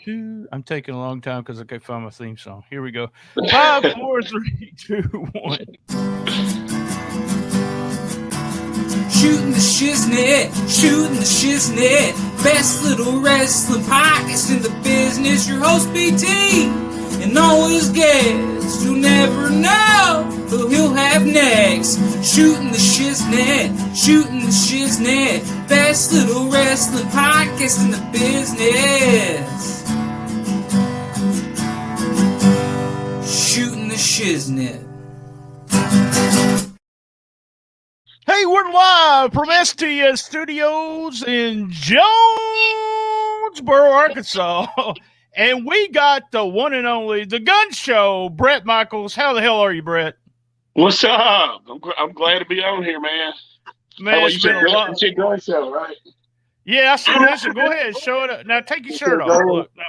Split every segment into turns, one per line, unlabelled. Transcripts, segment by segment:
I'm taking a long time because I can't find my theme song. Here we go. Five, four, three, two, one.
Shootin' the Shiznit, shootin' the Shiznit, best little wrestling podcast in the business. Your host BT, and all his guests. You'll never know who he'll have next. Shootin' the Shiznit, shootin' the Shiznit, best little wrestling podcast in the business. Shootin' the Shiznit.
Hey, we're live from STS Studios in Jonesboro, Arkansas. And we got the one and only, the Gun Show, Brett Michaels. How the hell are you, Brett?
What's up? I'm glad to be on here, man.
Man, it's been a long
Gun Show, right?
Yeah, I see this. Go ahead, show it up. Now take your shirt off. Look, no.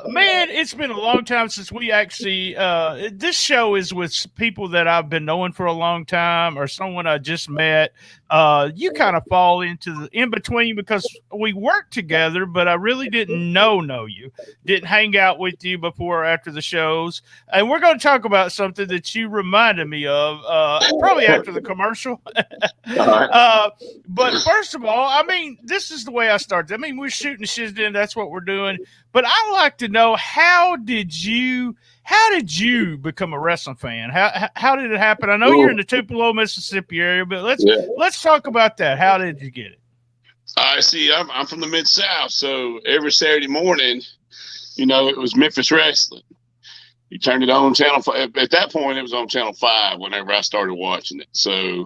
Man, it's been a long time since we actually this show is with people that I've been knowing for a long time or someone I just met. You kind of fall into the in between because we work together, but I really didn't know you, didn't hang out with you before or after the shows. And we're going to talk about something that you reminded me of probably after the commercial. But first of all, I mean, this is the way I started. I mean, we're shooting Shiznit, that's what we're doing. But I'd like to know, how did you become a wrestling fan? How did it happen? I know you're in the Tupelo, Mississippi area, but let's talk about that. How did you get it?
I see. I'm from the Mid-South, so every Saturday morning, it was Memphis wrestling. You turned it on Channel 5. At that point, it was on Channel 5 whenever I started watching it. So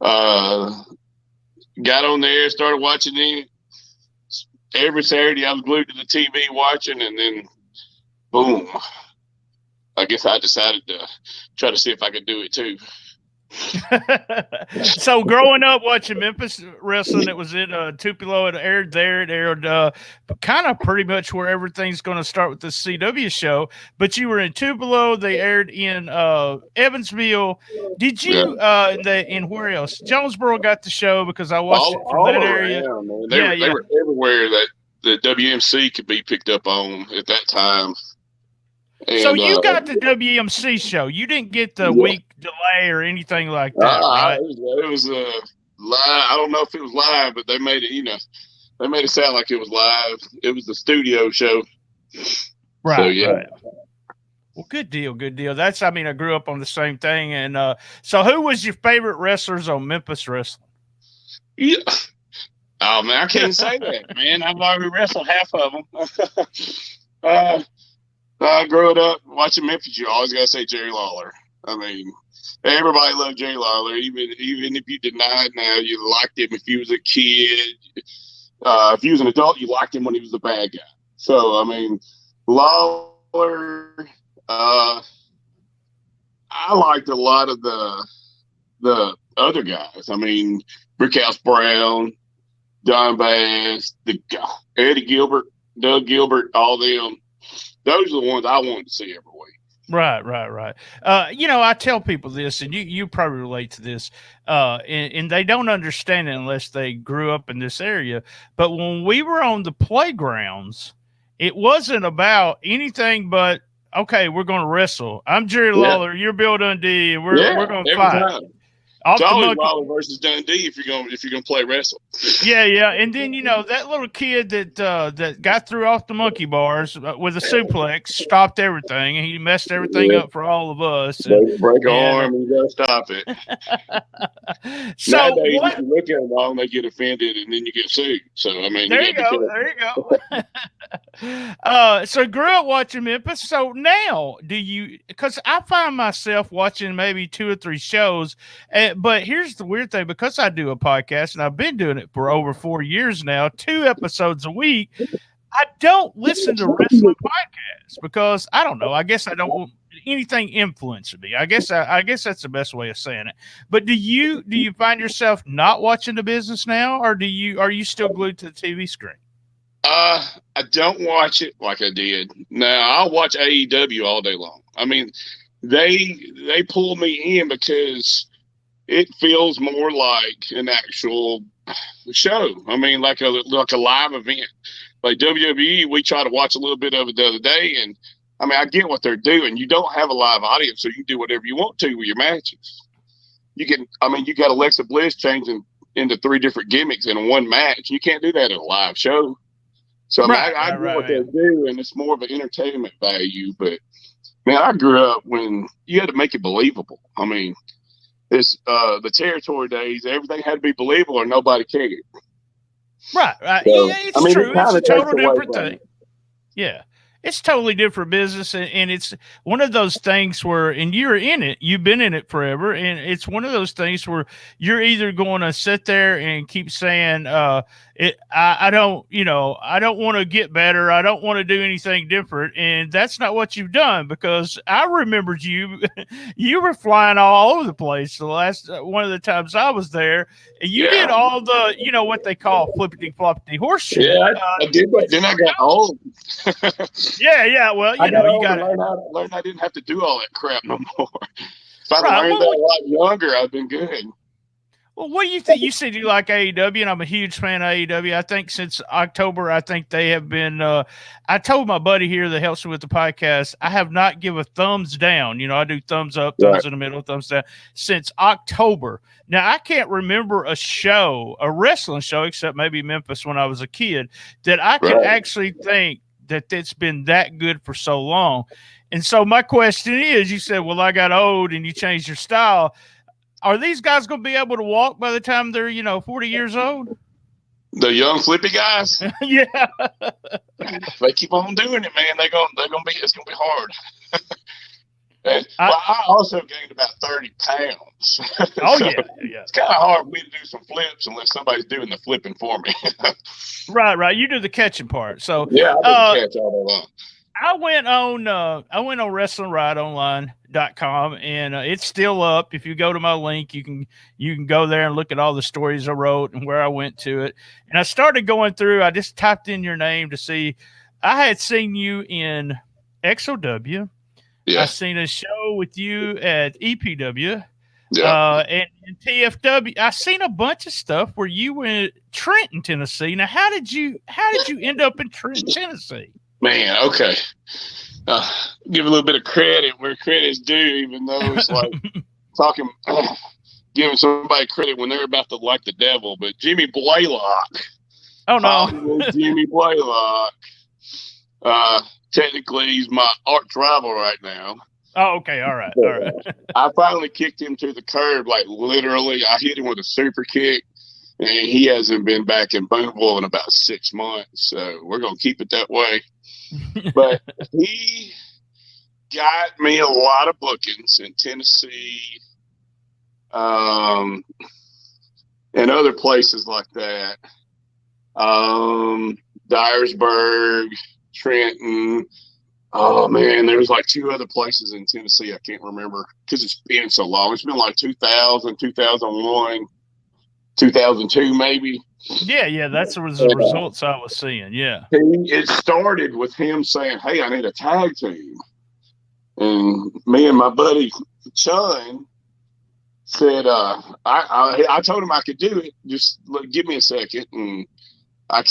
got on there, started watching it. Every Saturday, I was glued to the TV watching, and then, boom. I guess I decided to try to see if I could do it too.
So growing up watching Memphis wrestling, it was in Tupelo. It aired there. It aired kind of pretty much where everything's going to start with the CW show. But you were in Tupelo. They aired in Evansville. Did you in where else? Jonesboro got the show because I watched it from that area.
They were everywhere that the WMC could be picked up on at that time. And,
so you got the WMC show. You didn't get the week delay or anything like that, right?
It was live. I don't know if it was live, but they made it. They made it sound like it was live. It was the studio show.
Right.
So, yeah.
Right. Well, good deal. I grew up on the same thing. And so, who was your favorite wrestlers on Memphis wrestling?
Yeah. Oh man, I can't say that, man. I've already wrestled half of them. Growing up watching Memphis, you always gotta say Jerry Lawler. I mean, everybody loved Jerry Lawler. Even if you denied now, you liked him if you was a kid. If you was an adult, you liked him when he was the bad guy. So I mean, Lawler. I liked a lot of the other guys. I mean, Brickhouse Brown, Don Bass, Eddie Gilbert, Doug Gilbert, all them. Those are the ones I wanted to see every week.
Right. I tell people this, and you probably relate to this, and they don't understand it unless they grew up in this area. But when we were on the playgrounds, it wasn't about anything but, okay, we're going to wrestle. I'm Jerry Lawler, you're Bill Dundee, and we're going to fight.
Time. It's always Lawler versus Dundee if you're gonna play wrestle.
Yeah, and then that little kid that got through off the monkey bars with a suplex stopped everything, and he messed everything up for all of us.
Break an arm, and you gotta stop it.
So
nowadays, if you look at them wrong, they get offended, and then you get sued. So I mean,
there you go. So grew up watching Memphis. So now, because I find myself watching maybe 2 or 3 shows. But here's the weird thing, because I do a podcast and I've been doing it for over 4 years now, 2 episodes a week, I don't listen to wrestling podcasts because I don't know. I guess I don't want anything influencing me. I guess that's the best way of saying it. But do you find yourself not watching the business now, or are you still glued to the TV screen?
I don't watch it like I did. Now I'll watch AEW all day long. I mean, they pull me in because it feels more like an actual show. I mean, like a live event. Like WWE, we try to watch a little bit of it the other day, and I mean, I get what they're doing. You don't have a live audience, so you can do whatever you want to with your matches. You got Alexa Bliss changing into 3 different gimmicks in one match. You can't do that in a live show. So I get what they do, and it's more of an entertainment value. But man, I grew up when you had to make it believable. I mean, it's the territory days. Everything had to be believable, or nobody cared.
Right.
So,
yeah, it's true. It's a total different thing. Yeah. It's totally different business, and it's one of those things where, and you're in it, you've been in it forever, and it's one of those things where you're either going to sit there and keep saying, I don't want to get better, I don't want to do anything different, and that's not what you've done, because I remembered you were flying all over the place the last one of the times I was there, and you did all the, what they call flippity floppity horse shit.
Yeah, I did, but then I got old.
Yeah. Well, you got to
learn. I didn't have to do all that crap no more. If I'd learned that a lot younger, I'd been good.
Well, what do you think? You said you like AEW, and I'm a huge fan of AEW. I think since October, I think they have been. I told my buddy here that helps me with the podcast, I have not given a thumbs down. I do thumbs up, thumbs in the middle, thumbs down since October. Now, I can't remember a wrestling show, except maybe Memphis when I was a kid, that I could actually think that it's been that good for so long. And so my question is, you said, well, I got old and you changed your style. Are these guys going to be able to walk by the time they're, 40 years old?
The young flippy guys?
Yeah.
If they keep on doing it, man, it's going to be hard. I also gained about 30 pounds.
Oh,
so
yeah.
It's kind of hard for me to do some flips unless somebody's doing the flipping for me.
Right. You do the catching part. So
yeah, I do the catch all day long.
I went on WrestlingRideOnline.com, and it's still up. If you go to my link, you can go there and look at all the stories I wrote and where I went to it. And I started going through. I just typed in your name to see. I had seen you in XOW. Yeah. I seen a show with you at EPW. Yeah. And in TFW, I seen a bunch of stuff where you were in Trenton, Tennessee. Now, how did you end up in Trenton, Tennessee?
Man, okay. Give a little bit of credit where credit's due, even though it's like giving somebody credit when they're about to like the devil. But Jimmy Blaylock.
Oh, no.
Jimmy Blaylock. Technically, he's my arch rival right now.
Oh, okay. All right.
I finally kicked him to the curb, like literally. I hit him with a super kick, and he hasn't been back in Boonville in about 6 months. So we're going to keep it that way. But he got me a lot of bookings in Tennessee and other places like that. Dyersburg, Trenton. Oh, man, there was like 2 other places in Tennessee I can't remember because it's been so long. It's been like 2000, 2001, 2002 maybe.
Yeah, that's the results I was seeing, yeah.
It started with him saying, hey, I need a tag team. And me and my buddy Chun said, I told him I could do it. Just give me a second. And I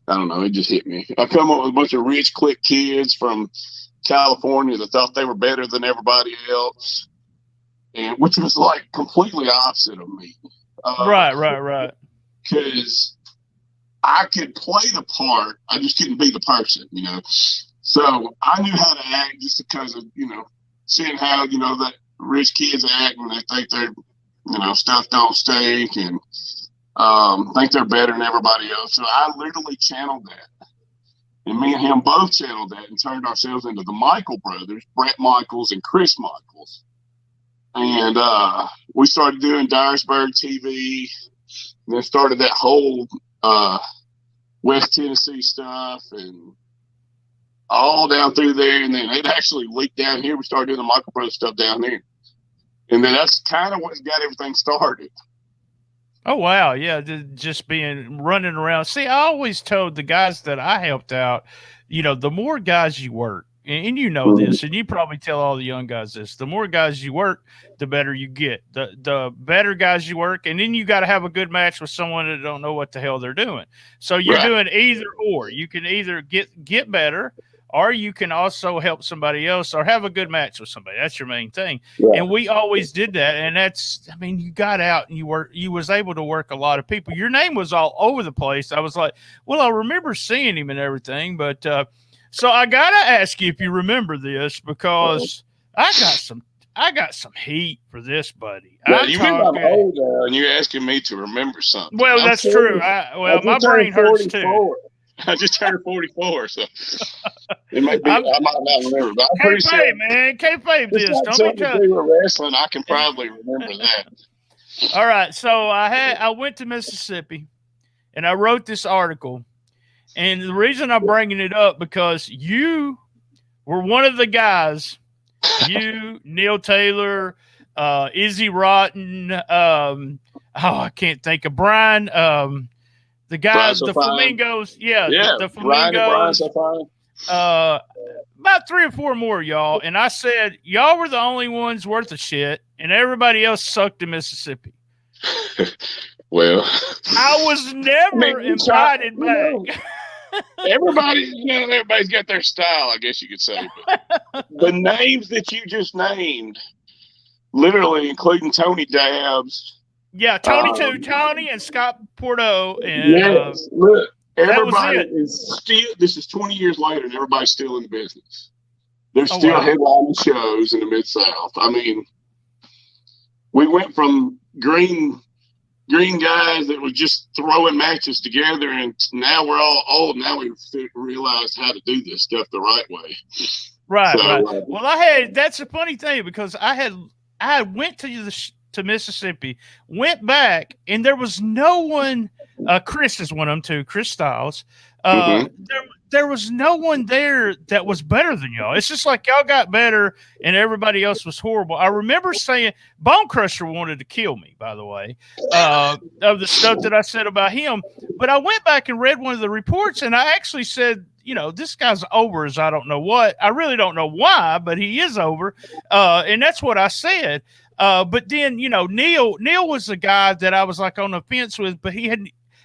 don't know, it just hit me. I come up with a bunch of rich, click kids from California that thought they were better than everybody else, and which was like completely opposite of me.
Right.
Because I could play the part, I just couldn't be the person, So I knew how to act just because of, seeing how, that rich kids act and they think they're, stuff don't stink and think they're better than everybody else. So I literally channeled that. And me and him both channeled that and turned ourselves into the Michael brothers, Brett Michaels and Chris Michaels. And we started doing Dyersburg TV, and then started that whole West Tennessee stuff and all down through there. And then it actually leaked down here. We started doing the Michael Brothers stuff down there. And then that's kind of what got everything started.
Oh, wow. Yeah, just running around. See, I always told the guys that I helped out, the more guys you work, and you know this, and you probably tell all the young guys this, the more guys you work, the better you get. The better guys you work, and then you got to have a good match with someone that don't know what the hell they're doing. So you're doing either or. You can either get better, or you can also help somebody else or have a good match with somebody. That's your main thing. Yeah. And we always did that. And that's, I mean, you got out and you was able to work a lot of people. Your name was all over the place. I was like, well, I remember seeing him and everything. But so I got to ask you if you remember this, because I got some heat for this, buddy.
Yeah, you remember I'm old now, and you're asking me to remember something.
Well, that's true. My brain hurts 44. Too.
I just turned 44, so it might be. I might not remember, but I'm pretty sure.
Man, kayfabe this.
Don't be with wrestling. I can probably remember that.
All right, so I went to Mississippi, and I wrote this article, and the reason I'm bringing it up because you were one of the guys. You, Neil Taylor, Izzy Rotten. I can't think of Brian. The guys, the Flamingos, the Flamingos, about 3 or 4 more, y'all. And I said, y'all were the only ones worth a shit, and everybody else sucked in Mississippi.
Well,
I was never invited back.
Everybody's got their style, I guess you could say. But the names that you just named, literally including Tony Dabbs.
Yeah, Tony and Scott Porto. And,
yes, look, everybody is still, this is 20 years later, and everybody's still in the business. They're still headlining shows in the Mid-South. I mean, we went from green guys that were just throwing matches together, and now we're all old. Now we realize how to do this stuff the right way.
Right, right. Well, that's a funny thing, because I went to Mississippi, went back, and there was no one. Chris is one of them too. Chris Styles. There was no one there that was better than y'all. It's just like y'all got better, and everybody else was horrible. I remember saying Bone Crusher wanted to kill me, by the way, of the stuff that I said about him. But I went back and read one of the reports, and I actually said, this guy's over as I don't know what. I really don't know why, but he is over, and that's what I said. But then, Neil was a guy that I was like on the fence with, but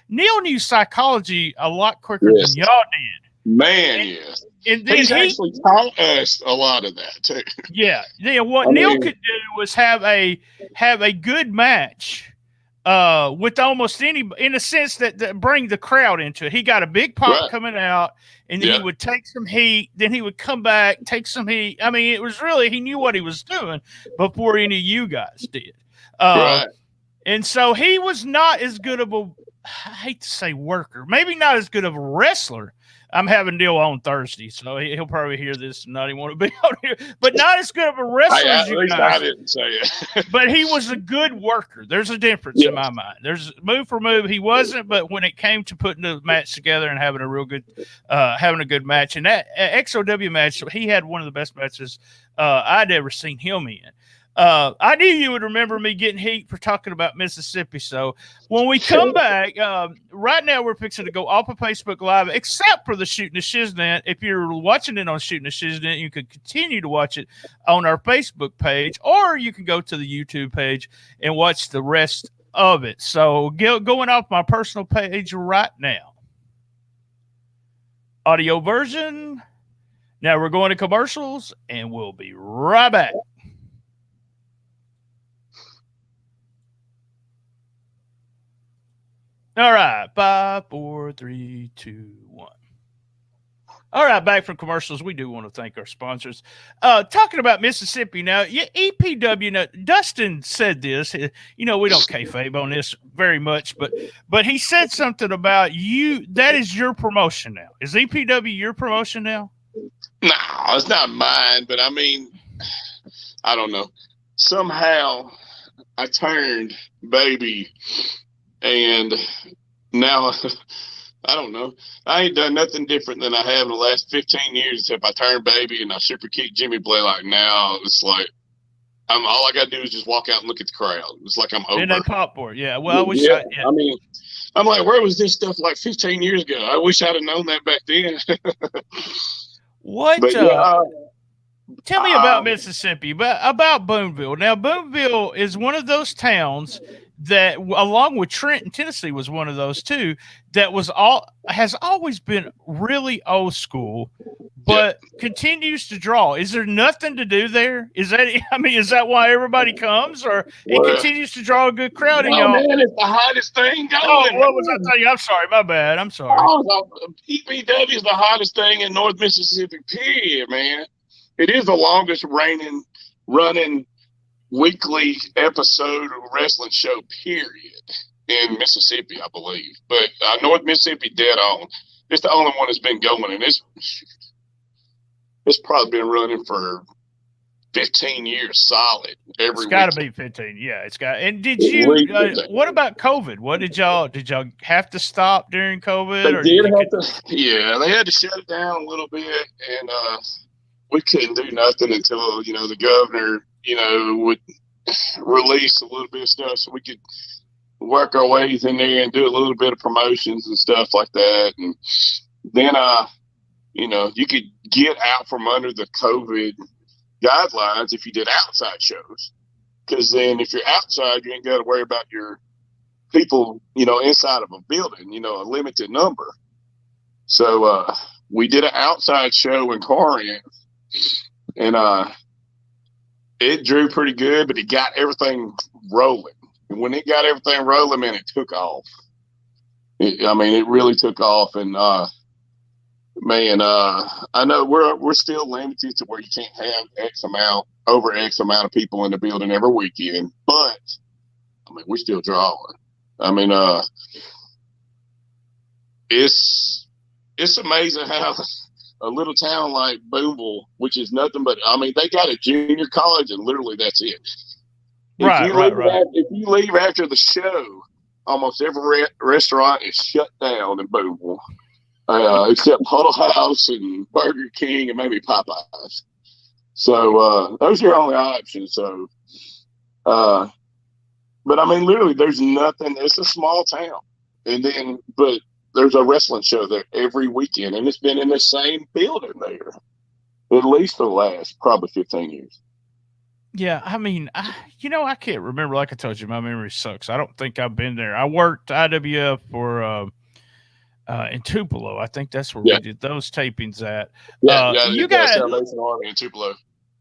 Neil knew psychology a lot quicker than y'all did.
Man, yes. And then he's actually taught us a lot of that too.
Yeah. What Neil could do was have a good match with almost any, in a sense that bring the crowd into it. He got a big pop coming out, and then he would take some heat. Then he would come back, take some heat. I mean, it was really, he knew what he was doing before any of you guys did. And so he was not as good of a, I hate to say worker, maybe not as good of a wrestler. I'm having Neil on Thursday, so he'll probably hear this and not even want to be on here. But not as good of a wrestler as you guys.
I didn't say it.
But he was a good worker. There's a difference in my mind. There's move for move. He wasn't, but when it came to putting the match together and having a real good, match, and that XOW match, he had one of the best matches I'd ever seen him in. I knew you would remember me getting heat for talking about Mississippi. So when we come back, right now we're fixing to go off of Facebook Live, except for the Shootin' the Shiznit. If you're watching it on Shootin' the Shiznit, you can continue to watch it on our Facebook page, or you can go to the YouTube page and watch the rest of it. So going off my personal page right now. Audio version. Now we're going to commercials, and we'll be right back. All right, 5, 4, 3, 2, 1. All right, back from commercials. We do want to thank our sponsors. Talking about Mississippi now, EPW. Now, Dustin said this. We don't kayfabe on this very much, but he said something about you. That is your promotion now. Is EPW your promotion now?
No, it's not mine. But I mean, I don't know. Somehow, I turned baby. And now, I don't know. I ain't done nothing different than I have in the last 15 years, except I turned baby and I super kicked Jimmy Blay. Like now, it's like all I got to do is just walk out and look at the crowd. It's like I'm over.
And they pop for it. Yeah. Well, I wish.
I mean, I'm like, where was this stuff like 15 years ago? I wish I'd have known that back then.
What?
But yeah,
Tell me about Mississippi, about Boonville. Now, Boonville is one of those towns that, along with Trenton, Tennessee, was one of those too. That has always been really old school, but continues to draw. Is there nothing to do there? Is that why everybody comes, or it continues to draw a good crowd? And
oh
y'all,
man, it's the hottest thing going.
oh, what was I telling you? I'm sorry, my bad. I'm sorry.
Oh, EPW is the hottest thing in North Mississippi. Period, man. It is the longest running weekly episode of wrestling show, period, in Mississippi, I believe. But North Mississippi, dead on. It's the only one that's been going, and it's probably been running for 15 years solid every week. It's
got to be 15. Yeah, it's got. And did you? What about COVID? What did y'all have to stop during COVID?
Yeah, they had to shut it down a little bit, and we couldn't do nothing until the governor would release a little bit of stuff so we could work our ways in there and do a little bit of promotions and stuff like that. And then you could get out from under the COVID guidelines if you did outside shows, because then if you're outside, you ain't got to worry about your people inside of a building, a limited number. So we did an outside show in Corinth, and it drew pretty good, but it got everything rolling. And when it got everything rolling, man, it took off. It really took off. And man, I know we're still limited to where you can't have X amount of people in the building every weekend, but we're still drawing. It's amazing how a little town like Boonville, which is nothing but, they got a junior college, and literally that's it. If you leave after the show, almost every restaurant is shut down in Boonville, except Huddle House and Burger King and maybe Popeyes. So those are your only options. So, but literally, there's nothing. It's a small town, but there's a wrestling show there every weekend, and it's been in the same building there at least for the last probably 15 years.
Yeah, I can't remember. Like I told you, my memory sucks. I don't think I've been there. I worked IWF for in Tupelo. I think that's where we did those tapings at. You got
Salvation Army in Tupelo.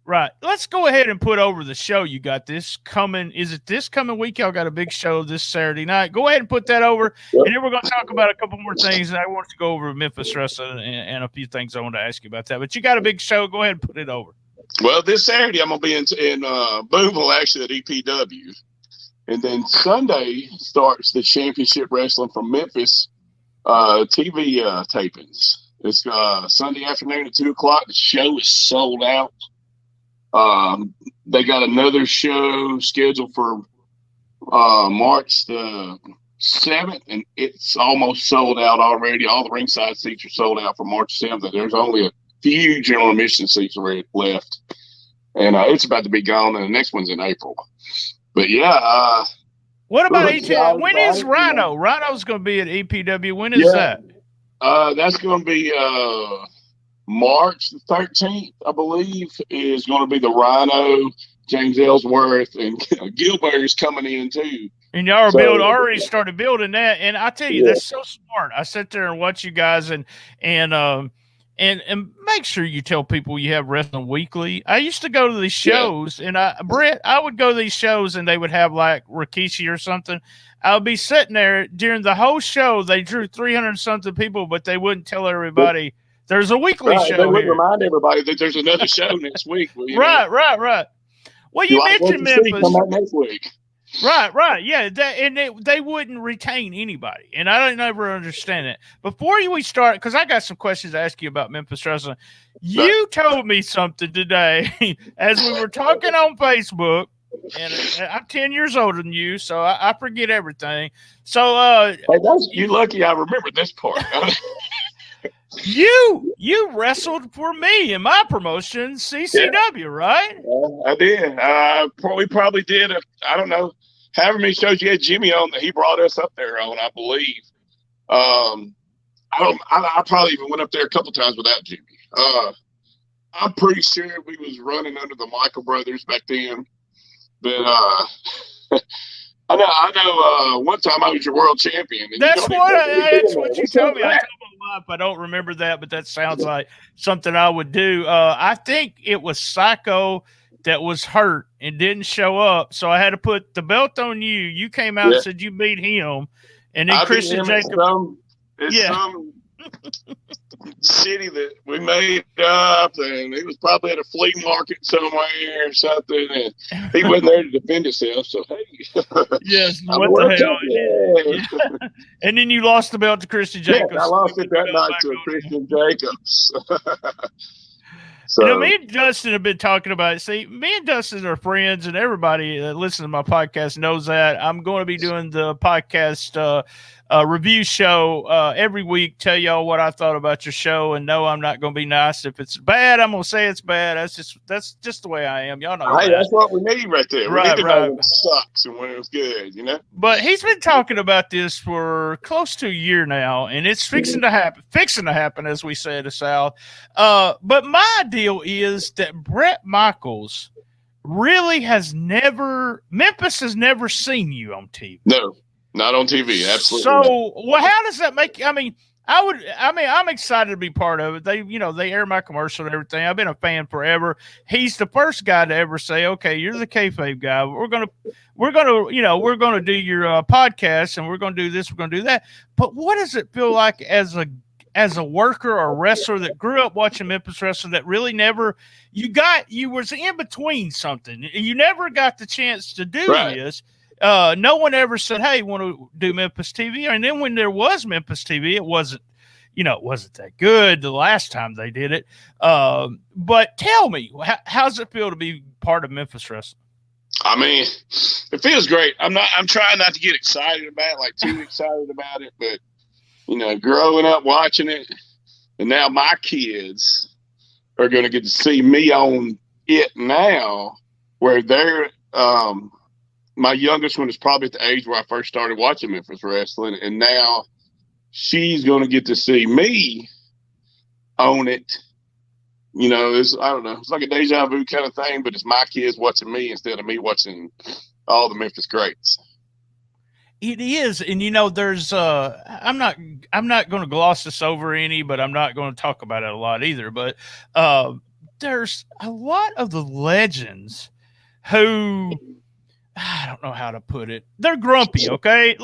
Right. Let's go ahead and put over the show. You got this coming. Is it this coming week? Y'all got a big show this Saturday night. Go ahead and put that over. Yep. And then we're going to talk about a couple more things. And I want to go over Memphis wrestling and a few things I want to ask you about that. But you got a big show. Go ahead and put it over.
Well, this Saturday I'm going to be in Boonville, actually, at EPW. And then Sunday starts the championship wrestling from Memphis TV tapings. It's Sunday afternoon at 2 o'clock. The show is sold out. They got another show scheduled for March the 7th, and it's almost sold out already. All the ringside seats are sold out for March 7th. There's only a few general admission seats left, and it's about to be gone, and the next one's in April. But yeah.
What about when is Rhino? Rhino's going to be at EPW. When is that?
That's going to be March the 13th, I believe, is going to be the Rhino. James Ellsworth and Gilbert is coming in too.
And y'all are already started building that. And I tell you, that's so smart. I sit there and watch you guys and make sure you tell people you have wrestling weekly. I used to go to these shows, and Brett, I would go to these shows and they would have like Rikishi or something. I would be sitting there during the whole show. They drew 300 something people, but they wouldn't tell everybody there's a weekly show.
They wouldn't remind everybody that there's another show next week.
Right. Well, you mentioned Memphis.
Come out next week.
Right. Yeah, they wouldn't retain anybody, and I don't ever understand it. Before we start, because I got some questions to ask you about Memphis wrestling. You told me something today as we were talking on Facebook, and I'm 10 years older than you, so I forget everything. So,
you lucky I remember this part.
You wrestled for me in my promotion, CCW, right?
I did. We probably did. I don't know, however many shows you had Jimmy on that he brought us up there on, I believe. I probably even went up there a couple times without Jimmy. I'm pretty sure we was running under the Michael brothers back then. But I know. One time I was your world champion. And
That's that's what you told me. I
that?
told my wife I don't remember that, but that sounds like something I would do. I think it was Psycho that was hurt and didn't show up, so I had to put the belt on you. You came out and said you beat him, and then Christian Jacob.
Some city that we made up, and he was probably at a flea market somewhere or something, and he wasn't there to defend himself. So hey,
yes, what the hell? Yeah. And then you lost the belt to Christian Jacobs.
Yes, I lost it that night to Christian Jacobs. So,
you know, me and Dustin have been talking about it. See, me and Dustin are friends, and everybody that listens to my podcast knows that. I'm going to be doing the podcast review show every week, tell y'all what I thought about your show, and no, I'm not going to be nice. If it's bad, I'm going to say it's bad. That's just the way I am. Y'all know
hey,
that.
That's what we need right there.
Right,
we need to
right.
know when it sucks and when it was good, you know?
But he's been talking about this for close to a year now, and it's fixing to happen, as we say in the South. But my deal is that Bret Michaels really Memphis has never seen you on TV.
No, not on TV. Absolutely.
So, well, how does that make? I'm excited to be part of it. They air my commercial and everything. I've been a fan forever. He's the first guy to ever say, "Okay, you're the kayfabe guy. We're gonna do your podcast, and we're gonna do this, we're gonna do that." But what does it feel like as a worker or a wrestler that grew up watching Memphis wrestling that really never you was in between something. You never got the chance to do this. No one ever said, "Hey, you want to do Memphis TV?" And then when there was Memphis TV, it wasn't that good the last time they did it. But tell me, how's it feel to be part of Memphis wrestling?
I mean, it feels great. I'm trying not to get excited about it, like too excited about it, but growing up watching it, and now my kids are going to get to see me on it now, where they're my youngest one is probably at the age where I first started watching Memphis wrestling, and now she's going to get to see me on it. I don't know. It's like a deja vu kind of thing, but it's my kids watching me instead of me watching all the Memphis greats.
It is, and there's I'm not going to gloss this over any, but I'm not going to talk about it a lot either. But there's a lot of the legends who, I don't know how to put it, they're grumpy. Okay,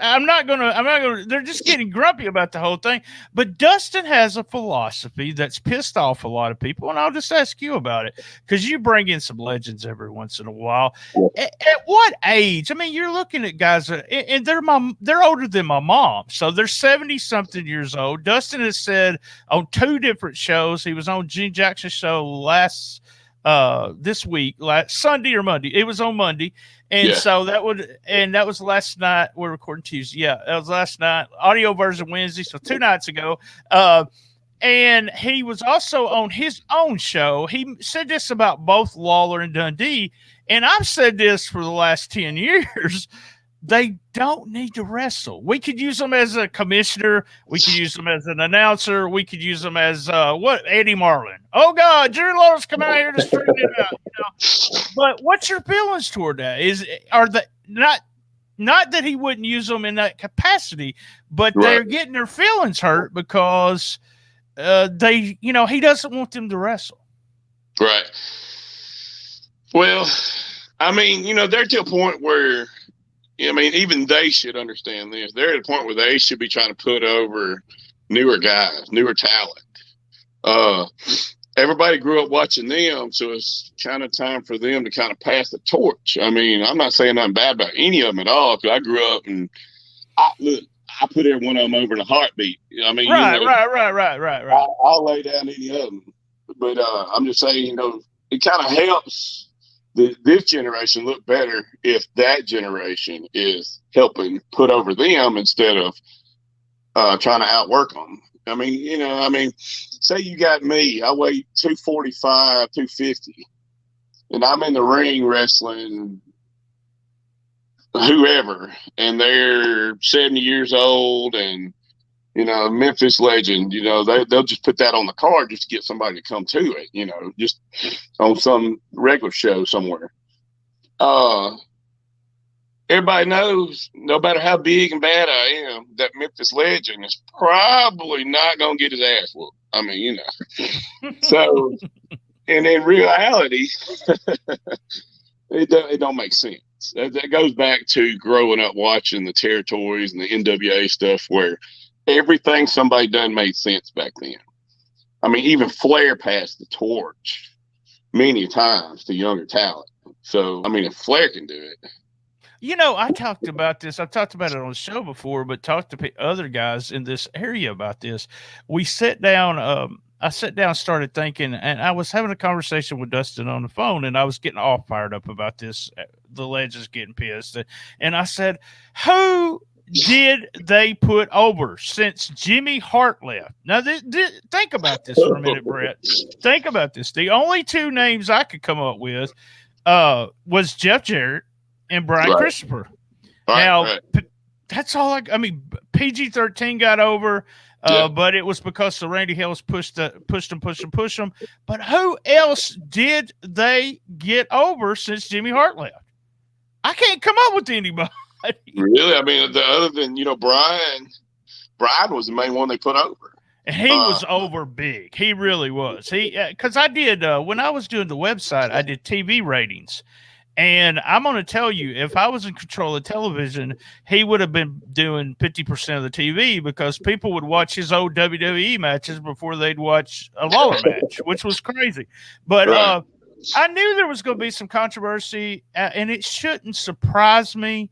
I'm not gonna. They're just getting grumpy about the whole thing. But Dustin has a philosophy that's pissed off a lot of people, and I'll just ask you about it because you bring in some legends every once in a while. At what age? I mean, you're looking at guys, and they're older than my mom, so they're 70-something years old. Dustin has said on 2 different shows. He was on Gene Jackson's show this week, last Sunday or Monday. It was on Monday. And so that was last night. We're recording Tuesday. Yeah, that was last night. Audio version Wednesday, so 2 nights ago. And he was also on his own show. He said this about both Lawler and Dundee. And I've said this for the last 10 years. They don't need to wrestle. We could use them as a commissioner. We could use them as an announcer. We could use them as Eddie Marlin. Oh God, Jerry Lawler's come out here to straighten it out. But what's your feelings toward that? Are they not that he wouldn't use them in that capacity, but they're getting their feelings hurt because he doesn't want them to wrestle.
Right. Well, I mean, they're to a point where, even they should understand this. They're at a point where they should be trying to put over newer guys, newer talent. Everybody grew up watching them, so it's kind of time for them to kind of pass the torch. I mean, I'm not saying nothing bad about any of them at all, because I grew up and I put every one of them over in a heartbeat. I mean, right. I'll lay down any of them. But I'm just saying, it kind of helps this generation look better if that generation is helping put over them instead of trying to outwork them. I mean, say you got me, I weigh 245, 250, and I'm in the ring wrestling whoever, and they're 70 years old and Memphis legend. They'll just put that on the card just to get somebody to come to it. Just on some regular show somewhere. Everybody knows, no matter how big and bad I am, that Memphis legend is probably not going to get his ass whooped. I mean, So, and in reality, it don't make sense. That goes back to growing up watching the territories and the NWA stuff, where everything somebody done made sense back then. I mean, even Flair passed the torch many times to younger talent. So, I mean, if Flair can do it.
I talked about this. I've talked about it on the show before, but talked to other guys in this area about this. We sat down. I sat down, started thinking, and I was having a conversation with Dustin on the phone, and I was getting all fired up about this. The legends getting pissed. And I said, who did they put over since Jimmy Hart left? Now, think about this for a minute, Brett. Think about this. The only two names I could come up with was Jeff Jarrett and Brian Christopher. Now, that's all I mean, PG-13 got over, but it was because the Randy Hills pushed them. But who else did they get over since Jimmy Hart left? I can't come up with anybody.
Really? I mean, other than, Brian was the main one they put over.
He was over big. He really was. Because I did, when I was doing the website, I did TV ratings. And I'm going to tell you, if I was in control of television, he would have been doing 50% of the TV, because people would watch his old WWE matches before they'd watch a Lawler match, which was crazy. But I knew there was going to be some controversy, and it shouldn't surprise me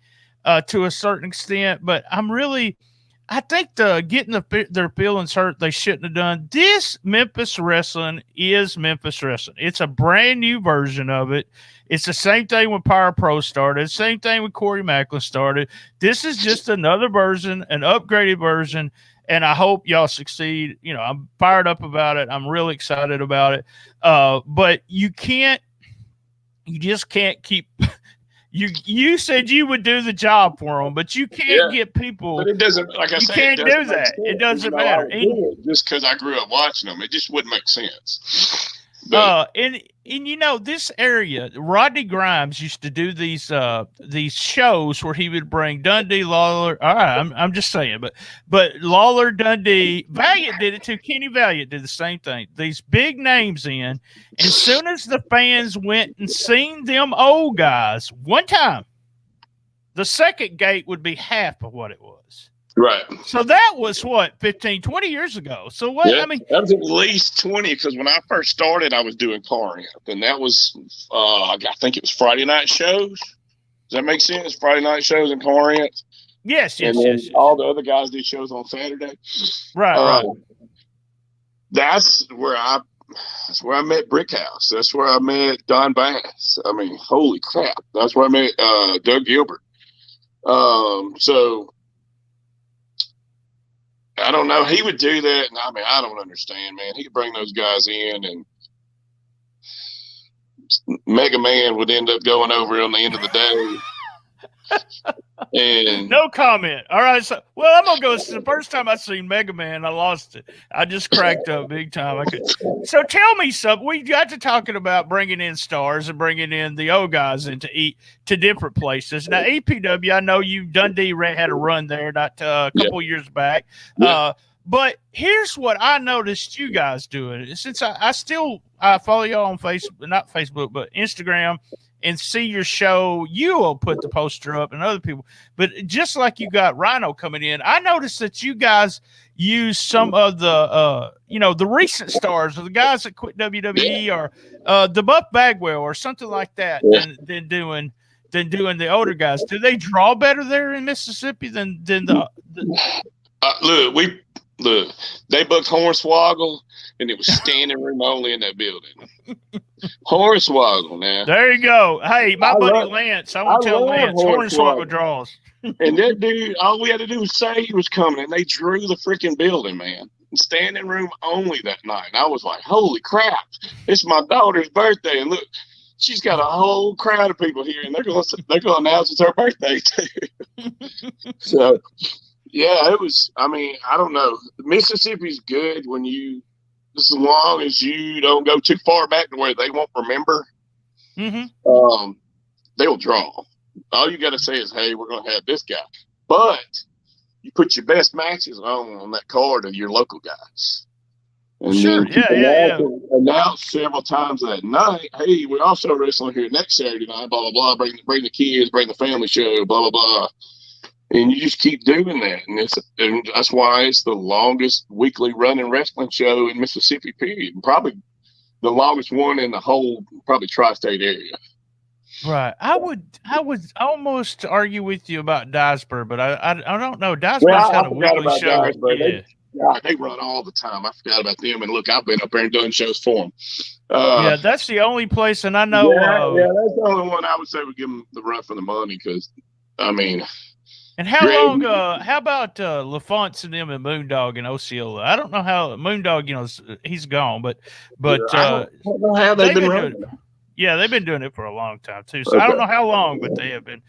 to a certain extent. But I think getting their feelings hurt, they shouldn't have done. This Memphis wrestling is Memphis wrestling. It's a brand new version of it. It's the same thing when Power Pro started. Same thing when Corey Macklin started. This is just another version, an upgraded version, and I hope y'all succeed. I'm fired up about it. I'm really excited about it. But you just can't keep. You said you would do the job for them, but you can't get people.
But it doesn't. Like I said,
you can't do that. It doesn't matter.
Just because I grew up watching them, it just wouldn't make sense.
And this area, Rodney Grimes used to do these shows where he would bring Dundee, Lawler. All right, I'm just saying, but Lawler, Dundee, Valiant did it too. Kenny Valiant did the same thing. These big names in, and as soon as the fans went and seen them old guys one time, the second gate would be half of what it was.
Right.
So that was 15, 20 years ago. So what?
Yeah,
I mean,
that was at least 20, because when I first started, I was doing Corinth, and that was, I think it was Friday night shows. Does that make sense? Friday night shows in Corinth.
Yes.
All the other guys did shows on Saturday.
Right.
That's where I met Brickhouse. That's where I met Don Bass. I mean, holy crap. That's where I met Doug Gilbert. So I don't know. He would do that, and I mean, I don't understand, man. He could bring those guys in, and Mega Man would end up going over on the end of the day. And
no comment. All right. So, I'm gonna go. It's the first time I seen Mega Man, I lost it. I just cracked up big time. So tell me something. We got to talking about bringing in stars and bringing in the old guys and to different places. Now, EPW, I know Dundee had a run there not a couple years back. But here's what I noticed you guys doing. Since I follow y'all on Facebook, not Facebook, but Instagram, and see your show, you will put the poster up and other people. But just like you got Rhino coming in, I noticed that you guys use some of the, the recent stars or the guys that quit WWE or the Buff Bagwell or something like that than doing the older guys. Do they draw better there in Mississippi than the
Look, they booked Hornswoggle, and it was standing room only in that building. Hornswoggle, now.
There you go. Hey, my buddy Lance, I want to tell Lance, Hornswoggle draws.
And that dude, all we had to do was say he was coming, and they drew the freaking building, man. Standing room only that night. And I was like, holy crap, it's my daughter's birthday, and look, she's got a whole crowd of people here, and they're going to announce it's her birthday, too. So... Yeah, it was. I mean, I don't know. Mississippi's good when as long as you don't go too far back to where they won't remember.
Mm-hmm.
They'll draw. All you got to say is, "Hey, we're going to have this guy," but you put your best matches on that card of your local guys. And
Sure. Yeah.
Announce several times that night, hey, we're also wrestling here next Saturday night, blah, blah, blah. Bring the kids, bring the family show, blah, blah, blah. And you just keep doing that. And that's why it's the longest weekly running wrestling show in Mississippi, period. And probably the longest one in the whole, probably tri-state area.
Right. I would almost argue with you about Dyersburg, but I don't know. Dyersburg's had a weekly show.
They run all the time. I forgot about them. And look, I've been up there and done shows for them.
Yeah, that's the only place, and I know.
Yeah, that's the only one I would say would give them the run for the money because, I mean.
And how long? How about LaFonts and them and Moondog and Osceola? I don't know how Moondog. He's gone, but
I don't know how they've been running.
Yeah, they've been doing it for a long time too. So I don't know how long, but they have been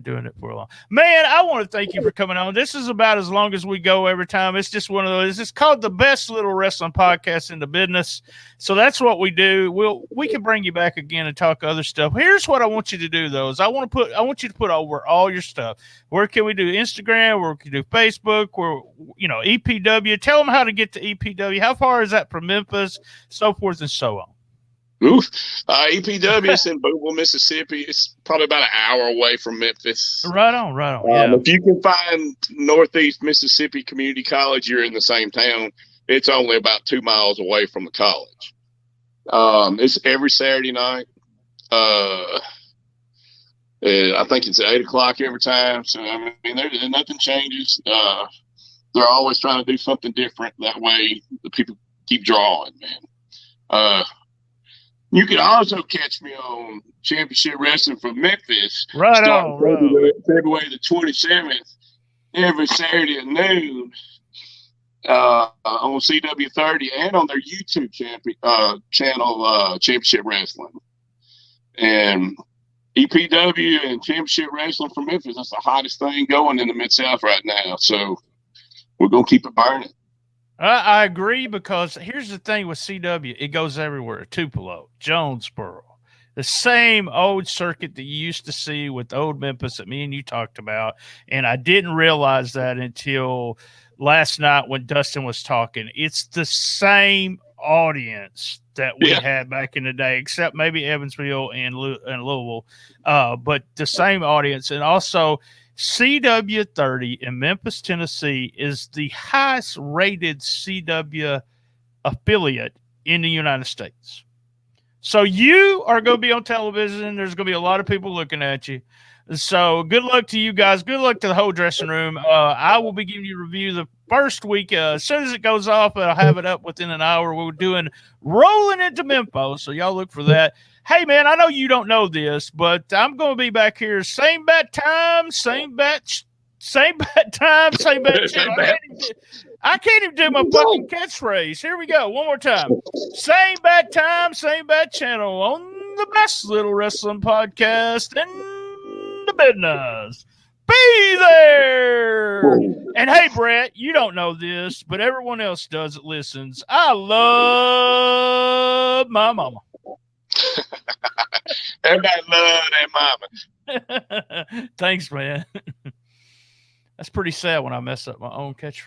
doing it for a long. Man, I want to thank you for coming on. This is about as long as we go every time. It's just one of those. It's called the best little wrestling podcast in the business. So that's what we do. We can bring you back again and talk other stuff. Here's what I want you to do though. Is I want you to put over all your stuff. Where can we do Instagram? Where can we do Facebook? Where EPW. Tell them how to get to EPW. How far is that from Memphis? So forth and so on.
Oof. EPW is in Boonville, Mississippi. It's probably about an hour away from Memphis.
Right on. Yeah.
If you can find Northeast Mississippi Community College, you're in the same town. It's only about 2 miles away from the college. It's every Saturday night. I think it's at 8:00 every time. So I mean, nothing changes. They're always trying to do something different. That way, the people keep drawing, man. You can also catch me on Championship Wrestling from Memphis.
Right on.
February the 27th, every Saturday at noon on CW30 and on their YouTube channel, Championship Wrestling. And EPW and Championship Wrestling from Memphis, that's the hottest thing going in the Mid-South right now. So we're going to keep it burning.
I agree because here's the thing with CW. It goes everywhere. Tupelo, Jonesboro, the same old circuit that you used to see with old Memphis that me and you talked about. And I didn't realize that until last night when Dustin was talking. It's the same audience that we had back in the day, except maybe Evansville and Louisville, but the same audience. And also CW30 in Memphis, Tennessee is the highest rated CW affiliate in the United States. So you are going to be on television. There's going to be a lot of people looking at you. So good luck to you guys. Good luck to the whole dressing room. I will be giving you a review the first week. As soon as it goes off, I'll have it up within an hour. We're doing Rolling into Memphis. So y'all look for that. Hey, man, I know you don't know this, but I'm going to be back here. Same bat time, same bat channel. I can't even do my fucking catchphrase. Here we go. One more time. Same bat time, same bat channel on the best little wrestling podcast in the business. Be there. And hey, Brett, you don't know this, but everyone else does that listens. I love my mama.
Everybody love that mama.
Thanks, man. That's pretty sad when I mess up my own catchphrase.